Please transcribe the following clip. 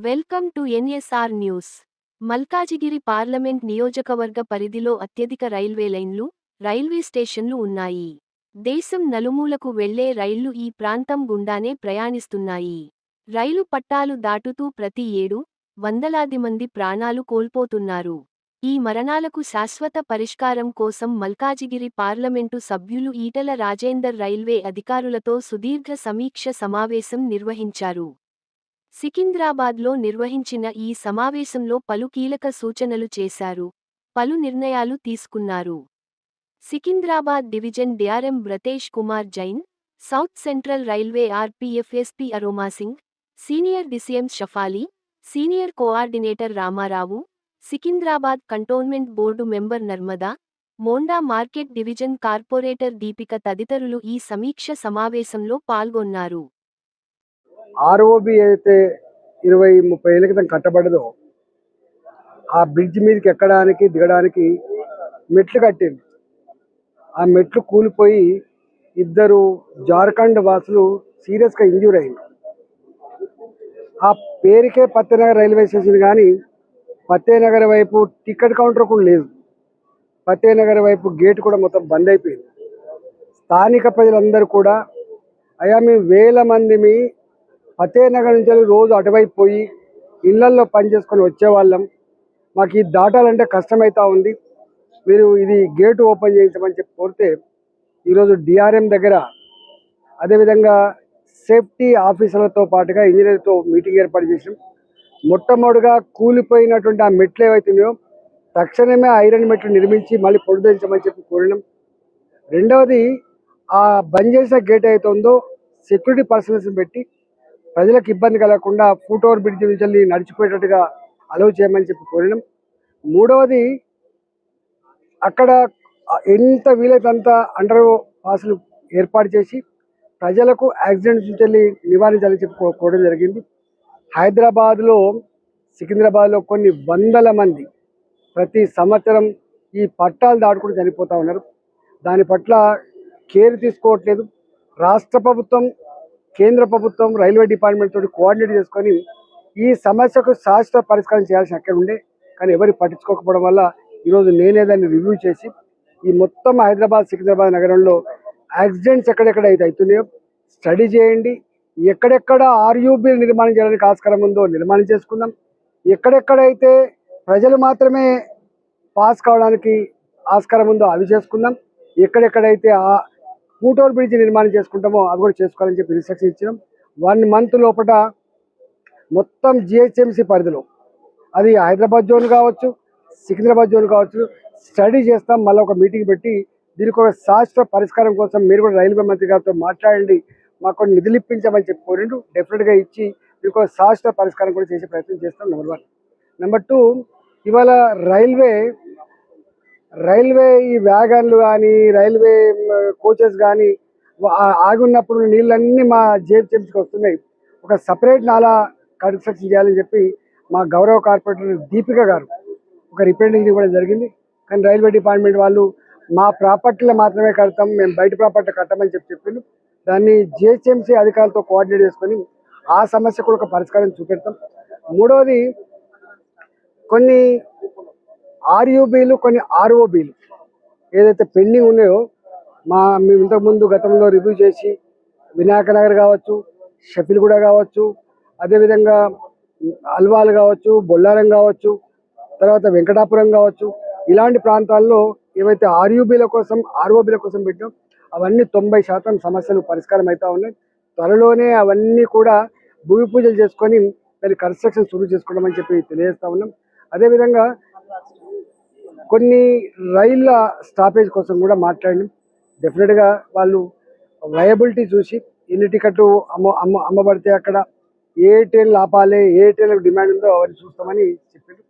Welcome to NSR news. Malkajgiri parliament నియోజకవర్గ పరిధిలో అత్యధిక రైల్వే లైన్లు, రైల్వే స్టేషన్లు ఉన్నాయి. దేశం నలుమూలకు వెళ్లే రైళ్లు ఈ ప్రాంతం గుండానే ప్రయాణిస్తున్నాయి. రైలు పట్టాలు దాటుతూ ప్రతి ఏడూ వందలాది మంది ప్రాణాలు కోల్పోతున్నారు. ఈ మరణాలకు శాశ్వత పరిష్కారం కోసం మల్కాజిగిరి పార్లమెంటు సభ్యులు ఈటల రాజేందర్ రైల్వే అధికారులతో సుదీర్ఘ సమీక్ష సమావేశం నిర్వహించారు. సికింద్రాబాద్లో నిర్వహించిన ఈ సమావేశంలో పలు కీలక సూచనలు చేశారు, పలు నిర్ణయాలు తీసుకున్నారు. Secunderabad division DRM Bratesh Kumar Jain, South Central Railway RPF SP Aroma Singh, senior DCM Shafali, senior coordinator Ramarao, Secunderabad cantonment board member Narmada, Monda market division corporator Deepika తదితరులు ఈ సమీక్ష సమావేశంలో పాల్గొన్నారు. ఆర్ఓబి అయితే 20-30 ఏళ్ళ క్రితం కట్టబడదో ఆ బ్రిడ్జ్ మీదకి ఎక్కడానికి దిగడానికి మెట్లు కట్టింది. ఆ మెట్లు కూలిపోయి ఇద్దరు జార్ఖండ్ వాసులు సీరియస్గా ఇంజ్యూర్ అయింది. ఆ పేరుకే ఫతేనగర్ రైల్వే స్టేషన్, కానీ ఫతేనగర్ వైపు టికెట్ కౌంటర్ కూడా లేదు. ఫతేనగర్ వైపు గేట్ కూడా మొత్తం బంద్ అయిపోయింది. స్థానిక ప్రజలందరూ కూడా అయ్యా మేము వేల మంది ఫతేనగర్ నుంచి రోజు అటువైపు పోయి ఇళ్లల్లో పనిచేసుకొని వచ్చేవాళ్ళం, మాకు ఇది దాటాలంటే కష్టమవుతా ఉంది, మీరు ఇది గేటు ఓపెన్ చేయించమని చెప్పి కోరితే ఈరోజు డిఆర్ఎం దగ్గర అదేవిధంగా సేఫ్టీ ఆఫీసర్లతో పాటుగా ఇంజనీర్తో మీటింగ్ ఏర్పాటు చేసాం. మొట్టమొదటిగా కూలిపోయినటువంటి ఆ మెట్లు ఏవైతున్నాయో తక్షణమే ఐరన్ మెట్లు నిర్మించి మళ్ళీ పొడిదించమని చెప్పి కోరినాం. రెండవది, ఆ బంద్ చేసిన గేట్ అయితే ఉందో సెక్యూరిటీ పర్సనల్స్ పెట్టి ప్రజలకు ఇబ్బంది కలగకుండా ఫుట్ ఓవర్ బ్రిడ్జ్ నుంచి నడిచిపోయేటట్టుగా అలౌ చేయమని చెప్పి కోరినాం. మూడవది, అక్కడ ఎంత వీలైతే అంత అండర్ పాస్లు ఏర్పాటు చేసి ప్రజలకు యాక్సిడెంట్స్ నుంచి నివారించాలని చెప్పి కోరడం జరిగింది. హైదరాబాద్లో సికింద్రాబాద్లో కొన్ని వందల మంది ప్రతి సంవత్సరం ఈ పట్టాలు దాటుకుంటూ చనిపోతూ ఉన్నారు. దాని పట్ల కేర్ తీసుకోవట్లేదు. రాష్ట్ర ప్రభుత్వం, కేంద్ర ప్రభుత్వం రైల్వే డిపార్ట్మెంట్ తోటి కోఆర్డినేట్ చేసుకొని ఈ సమస్యకు శాశ్వత పరిష్కారం చేయాల్సిన అక్కడ ఉండే, కానీ ఎవరు పట్టించుకోకపోవడం వల్ల ఈరోజు నేనే దాన్ని రివ్యూ చేసి ఈ మొత్తం హైదరాబాద్ సికింద్రాబాద్ నగరంలో యాక్సిడెంట్స్ ఎక్కడెక్కడ అయితే అవుతున్నాయో స్టడీ చేయండి. ఎక్కడెక్కడ ఆర్యూబీ నిర్మాణం చేయడానికి ఆస్కారం ఉందో నిర్మాణం చేసుకుందాం. ఎక్కడెక్కడైతే ప్రజలు మాత్రమే పాస్ కావడానికి ఆస్కారం ఉందో అవి చేసుకుందాం. ఎక్కడెక్కడైతే ఫుట్ ఓవర్ బ్రిడ్జ్ నిర్మాణం చేసుకుంటామో అవి కూడా చేసుకోవాలని చెప్పి ఇన్స్ట్రక్షన్ ఇచ్చినాం. 1 మంత్ లోపల మొత్తం జిహెచ్ఎంసీ పరిధిలో, అది హైదరాబాద్ జోన్ కావచ్చు, సికింద్రాబాద్ జోన్ కావచ్చు, స్టడీ చేస్తాం. మళ్ళీ ఒక మీటింగ్ పెట్టి దీనికి ఒక శాశ్వత పరిష్కారం కోసం మీరు కూడా రైల్వే మంత్రి గారితో మాట్లాడండి, మాకు కొన్ని నిధులు ఇప్పించమని చెప్పి కోరిండు. డెఫినెట్గా ఇచ్చి దీనికి ఒక శాశ్వత పరిష్కారం కూడా చేసే ప్రయత్నం చేస్తాం. నెంబర్ 1. నెంబర్ 2, ఇవాళ రైల్వే ఈ వ్యాగన్లు కానీ రైల్వే కోచెస్ కానీ ఆగి ఉన్నప్పుడు నీళ్ళన్నీ మా జిహెచ్ఎంసీకి వస్తున్నాయి. ఒక సపరేట్ నాలా కన్స్ట్రక్షన్ చేయాలని చెప్పి మా గౌరవ కార్పొరేటర్ దీపిక గారు ఒక రిప్రజెంటేషన్ ఇవ్వడం జరిగింది. కానీ రైల్వే డిపార్ట్మెంట్ వాళ్ళు మా ప్రాపర్టీలో మాత్రమే కడతాం, మేము బయట ప్రాపర్టీ కట్టమని చెప్పిండు. దాన్ని జిహెచ్ఎంసీ అధికారులతో కోఆర్డినేట్ చేసుకొని ఆ సమస్య కూడా ఒక పరిష్కారం చూపెడతాం. మూడవది, కొన్ని ఆర్యూబీలు, కొన్ని ఆర్ఓబీలు ఏదైతే పెండింగ్ ఉన్నాయో మేము ఇంతకుముందు గతంలో రివ్యూ చేసి వినాయక నగర్ కావచ్చు, షఫీల్గూడ కావచ్చు, అదేవిధంగా అల్వాల్ కావచ్చు, బొల్లారం కావచ్చు, తర్వాత వెంకటాపురం కావచ్చు, ఇలాంటి ప్రాంతాల్లో ఏవైతే ఆర్యూబీల కోసం ఆర్ఓబీల కోసం పెట్టాం అవన్నీ 90% సమస్యలు పరిష్కారం అవుతా ఉన్నాయి. త్వరలోనే అవన్నీ కూడా భూమి పూజలు చేసుకొని దాని కన్స్ట్రక్షన్ శురు చేసుకోవడం చెప్పి తెలియజేస్తా ఉన్నాం. అదేవిధంగా కొన్ని రైళ్ళ స్టాపేజ్ కోసం కూడా మాట్లాడినాం. డెఫినెట్గా వాళ్ళు వయబిలిటీ చూసి ఎన్ని టికెట్లు అమ్మబడితే అక్కడ ఏ ట్రైన్లు ఆపాలి, ఏ ట్రైన్లకు డిమాండ్ ఉందో అవన్నీ చూస్తామని చెప్పారు.